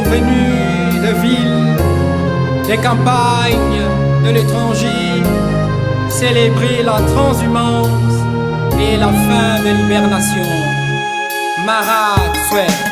venus de villes, des campagnes, de l'étranger, célébrer la transhumance et la fin de l'hibernation. Marat souhaite.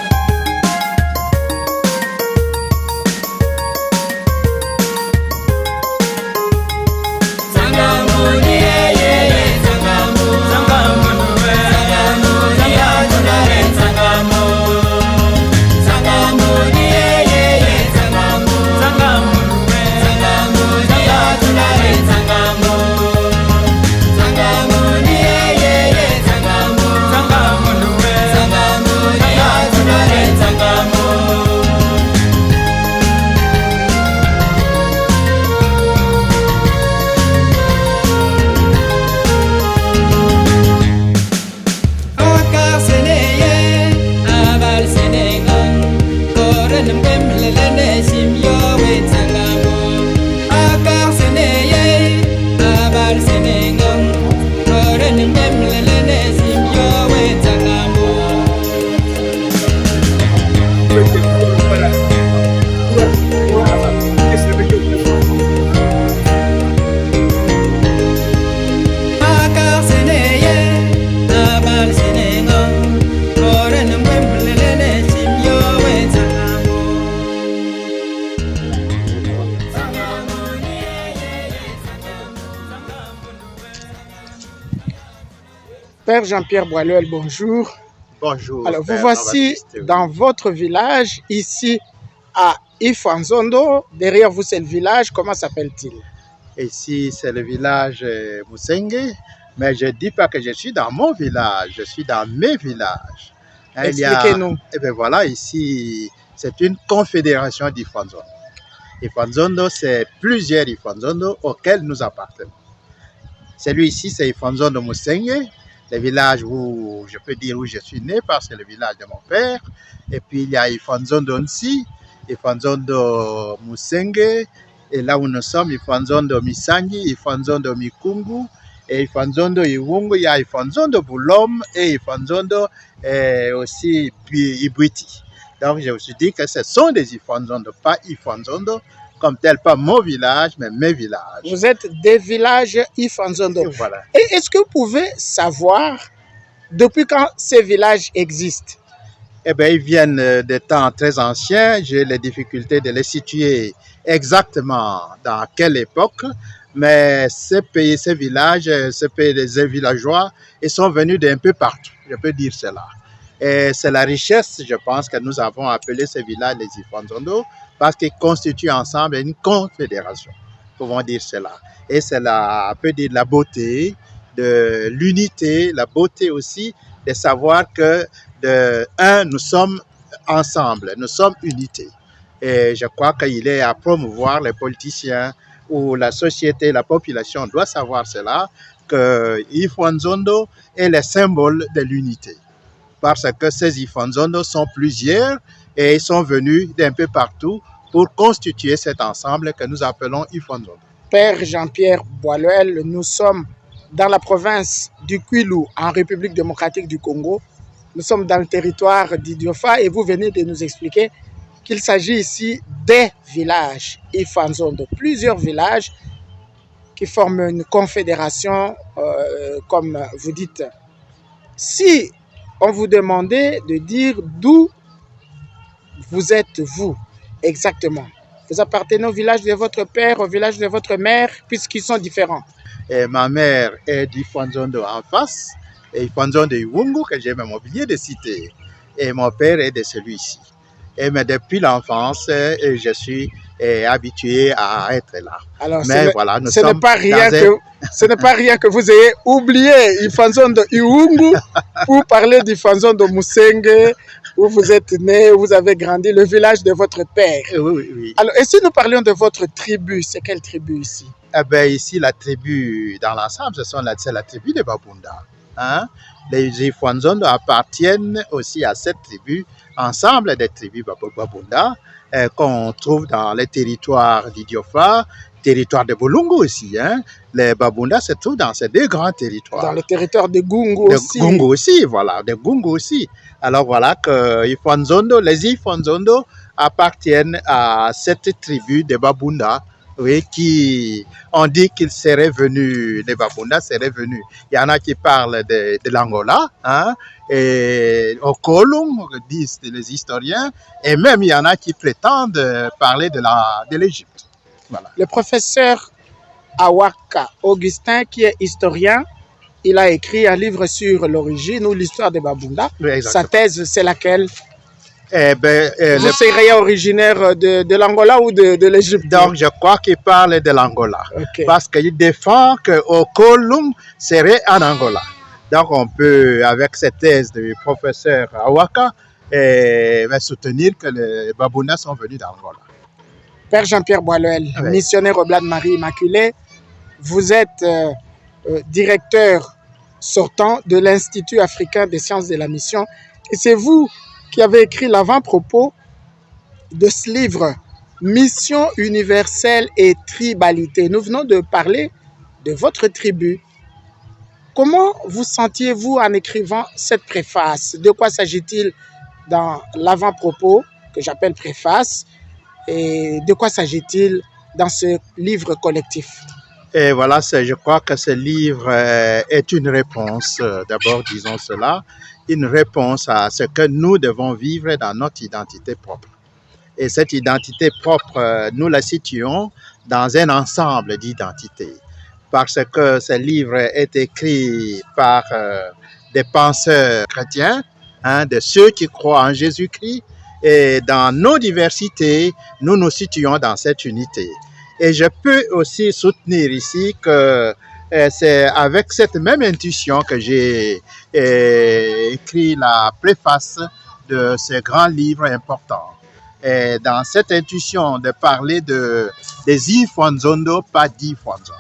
Père Jean-Pierre Boileul, bonjour. Bonjour. Alors, vous voici dans votre village, ici à Ifanzondo. Derrière vous, c'est le village. Comment s'appelle-t-il? Ici, c'est le village Musenge. Mais je ne dis pas que je suis dans mon village, je suis dans mes villages. Expliquez-nous. Eh bien voilà, ici, c'est une confédération d'Ifanzondo. Ifanzondo, c'est plusieurs Ifanzondo auxquels nous appartenons. Celui-ci, c'est Ifanzondo Musenge. Le village où je peux dire où je suis né parce que c'est le village de mon père. Et puis il y a Ifanzondo Nsi, Ifanzondo Musenge. Et là où nous sommes, Ifanzondo Misangi, Ifanzondo Mikungu, et Ifanzondo Iwungu, il y a Ifanzondo Boulom et Ifanzondo aussi Ibwiti. Donc je me suis dit que ce sont des Ifanzondo, pas Ifanzondo comme tel, pas mon village, mais mes villages. Vous êtes des villages Ifanzondo. Voilà. Et est-ce que vous pouvez savoir depuis quand ces villages existent? Eh bien, ils viennent de temps très anciens. J'ai les difficultés de les situer exactement dans quelle époque. Mais ces pays, ces villages, ces villageois, ils sont venus d'un peu partout. Je peux dire cela. Et c'est la richesse, je pense, que nous avons appelé ces villages les Ifanzondo, parce qu'ils constituent ensemble une confédération, pouvons dire cela. Et c'est la, on peut dire, la beauté de l'unité, la beauté aussi de savoir que nous sommes ensemble, nous sommes unité. Et je crois qu'il est à promouvoir les politiciens ou la société, la population doit savoir cela, que Ifanzondo est le symbole de l'unité. Parce que ces Ifanzondo sont plusieurs et ils sont venus d'un peu partout pour constituer cet ensemble que nous appelons Ifanzondo. Père Jean-Pierre Boileul, nous sommes dans la province du Kwilu, en République démocratique du Congo. Nous sommes dans le territoire d'Idiofa et vous venez de nous expliquer qu'il s'agit ici des villages Ifanzondo, plusieurs villages qui forment une confédération, comme vous dites. Si on vous demandait de dire d'où vous êtes vous exactement, vous appartenez au village de votre père, au village de votre mère, puisqu'ils sont différents. Et ma mère est d'Ifanzondo en face, et Ifanzondo Iwungu, que j'ai même oublié de citer. Et mon père est de celui-ci. Mais depuis l'enfance, je suis habitué à être là. Alors, mais voilà, ce n'est pas rien que vous ayez oublié Ifanzondo Iwungu pour parler d'Ifanzondo Musenge, où vous êtes né, où vous avez grandi, le village de votre père. Oui. Alors, et si nous parlions de votre tribu, c'est quelle tribu ici? Eh bien, ici, la tribu, dans l'ensemble, c'est la tribu de Babunda. Hein? Les Ifanzondo appartiennent aussi à cette tribu, ensemble des tribus Babunda, qu'on trouve dans les territoires d'Idiofa, territoire de Bolungu aussi. Hein? Les Babunda se trouvent dans ces deux grands territoires. Dans le territoire de Gungu aussi. De Gungu aussi, voilà, de Gungu aussi. Alors voilà que les Ifanzondo appartiennent à cette tribu des Babunda, oui, qui ont dit qu'ils seraient venus, les Babunda seraient venus. Il y en a qui parlent de l'Angola, hein, et au Kolum, disent les historiens, et même il y en a qui prétendent parler de l'Égypte. Voilà. Le professeur Awaka Augustin, qui est historien, il a écrit un livre sur l'origine ou l'histoire des Babunda. Oui, Sa thèse, c'est laquelle? Vous Le seriez originaire de l'Angola ou de l'Égypte? Donc, je crois qu'il parle de l'Angola. Ok. Parce qu'il défend qu'au Kolum serait en Angola. Donc, on peut, avec cette thèse du professeur Awaka, soutenir que les Babounas sont venus d'Angola. Père Jean-Pierre Boileau, Oui. missionnaire au Blas de Marie Immaculée, vous êtes directeur sortant de l'Institut africain des sciences de la mission. Et c'est vous qui avez écrit l'avant-propos de ce livre, Mission universelle et tribalité. Nous venons de parler de votre tribu. Comment vous sentiez-vous en écrivant cette préface? De quoi s'agit-il dans l'avant-propos, que j'appelle préface, et de quoi s'agit-il dans ce livre collectif? Et voilà, je crois que ce livre est une réponse, d'abord disons cela, une réponse à ce que nous devons vivre dans notre identité propre. Et cette identité propre, nous la situons dans un ensemble d'identités. Parce que ce livre est écrit par des penseurs chrétiens, hein, de ceux qui croient en Jésus-Christ. Et dans nos diversités, nous nous situons dans cette unité. Et je peux aussi soutenir ici que c'est avec cette même intuition que j'ai écrit la préface de ce grand livre important. Et dans cette intuition de parler des Ifonzondo, pas d'Ifonzondo.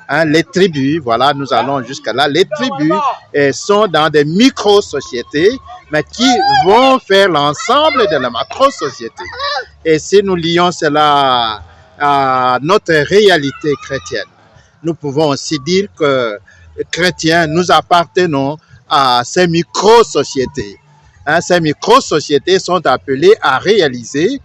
Hein, les tribus, voilà, nous allons jusqu'à là. Les tribus sont dans des micro-sociétés, mais qui vont faire l'ensemble de la macro-société. Et si nous lions cela à notre réalité chrétienne, nous pouvons aussi dire que chrétiens, nous appartenons à ces micro-sociétés. Hein, ces micro-sociétés sont appelées à réaliser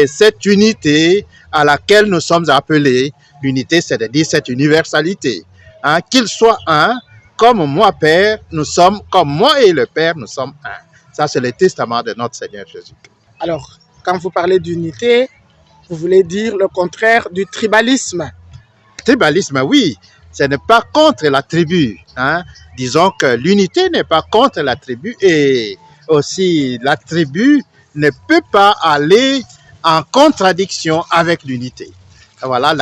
cette unité à laquelle nous sommes appelés. L'unité, c'est-à-dire cette universalité. Hein, qu'il soit un, comme moi, Père, nous sommes, comme moi et le Père, nous sommes un. Ça, c'est le testament de notre Seigneur Jésus-Christ. Alors, quand vous parlez d'unité, vous voulez dire le contraire du tribalisme. Tribalisme, oui, ce n'est pas contre la tribu. Hein. Disons que l'unité n'est pas contre la tribu et aussi la tribu ne peut pas aller en contradiction avec l'unité. Voilà,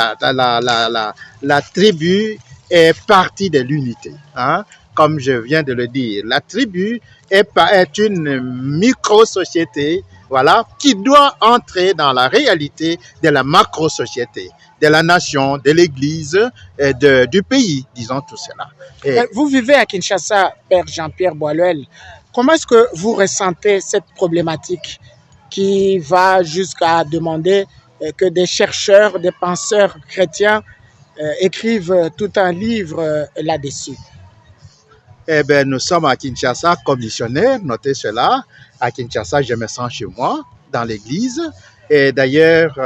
la tribu est partie de l'unité. Hein. Comme je viens de le dire, la tribu est une micro-société, voilà, qui doit entrer dans la réalité de la macro-société, de la nation, de l'Église, du pays, disons tout cela. Et vous vivez à Kinshasa, Père Jean-Pierre Boileau. Comment est-ce que vous ressentez cette problématique qui va jusqu'à demander que des chercheurs, des penseurs chrétiens écrivent tout un livre là-dessus? Eh bien, nous sommes à Kinshasa comme missionnaires, notez cela. À Kinshasa, je me sens chez moi, dans l'église. Et d'ailleurs,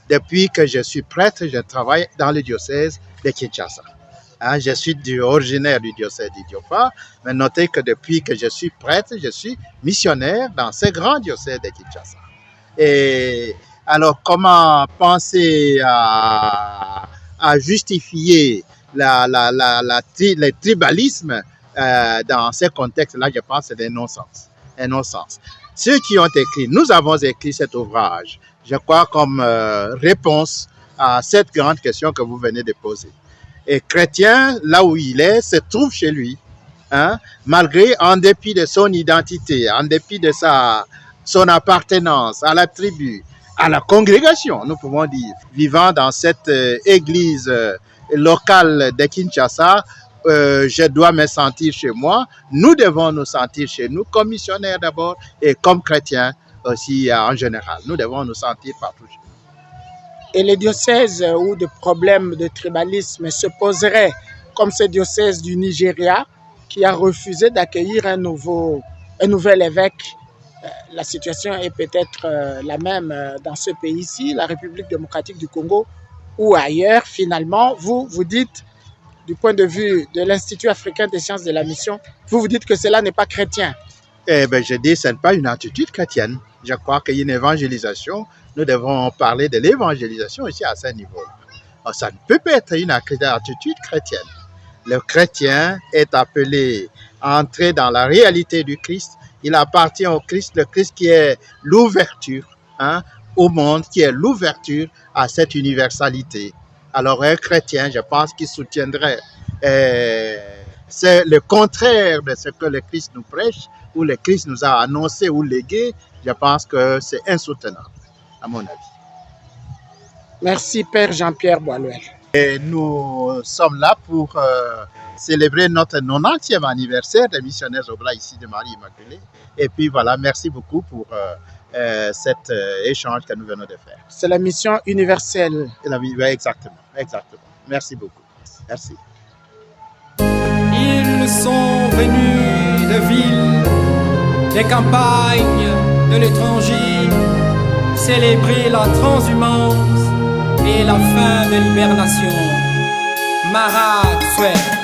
depuis que je suis prêtre, je travaille dans le diocèse de Kinshasa. Hein, je suis originaire du diocèse d'Idiofa, mais notez que depuis que je suis prêtre, je suis missionnaire dans ce grand diocèse de Kinshasa. Et alors, comment penser à justifier le tribalisme dans ces contextes-là? Je pense que c'est un non-sens. Un non-sens. Ceux qui ont écrit, nous avons écrit cet ouvrage, je crois, comme réponse à cette grande question que vous venez de poser. Et chrétien, là où il est, se trouve chez lui, hein, malgré, en dépit de son identité, en dépit de son appartenance à la tribu, à la congrégation, nous pouvons dire, vivant dans cette église locale de Kinshasa, je dois me sentir chez moi. Nous devons nous sentir chez nous, comme missionnaires d'abord, et comme chrétiens aussi en général. Nous devons nous sentir partout chez nous. Et les diocèses où des problèmes de tribalisme se poseraient, comme ce diocèse du Nigeria, qui a refusé d'accueillir un nouvel évêque la situation est peut-être la même dans ce pays-ci, la République démocratique du Congo, ou ailleurs. Finalement, vous dites, du point de vue de l'Institut africain des sciences de la mission, vous dites que cela n'est pas chrétien. Eh bien, je dis, ce n'est pas une attitude chrétienne. Je crois qu'il y a une évangélisation. Nous devons parler de l'évangélisation aussi à ce niveau. Alors, ça ne peut pas être une attitude chrétienne. Le chrétien est appelé à entrer dans la réalité du Christ. Il appartient au Christ, le Christ qui est l'ouverture au monde, qui est l'ouverture à cette universalité. Alors, un chrétien, je pense qu'il soutiendrait c'est le contraire de ce que le Christ nous prêche, ou le Christ nous a annoncé ou légué. Je pense que c'est insoutenable, à mon avis. Merci, Père Jean-Pierre Boiluel. Et nous sommes là pour célébrer notre 90e anniversaire des missionnaires oblats ici de Marie Immaculée. Et puis voilà, merci beaucoup pour cet échange que nous venons de faire. C'est la mission universelle. Exactement, exactement. Merci beaucoup. Merci. Ils sont venus de villes, des campagnes, de l'étranger, célébrer la transhumance et la fin de l'hibernation. Marat souhaite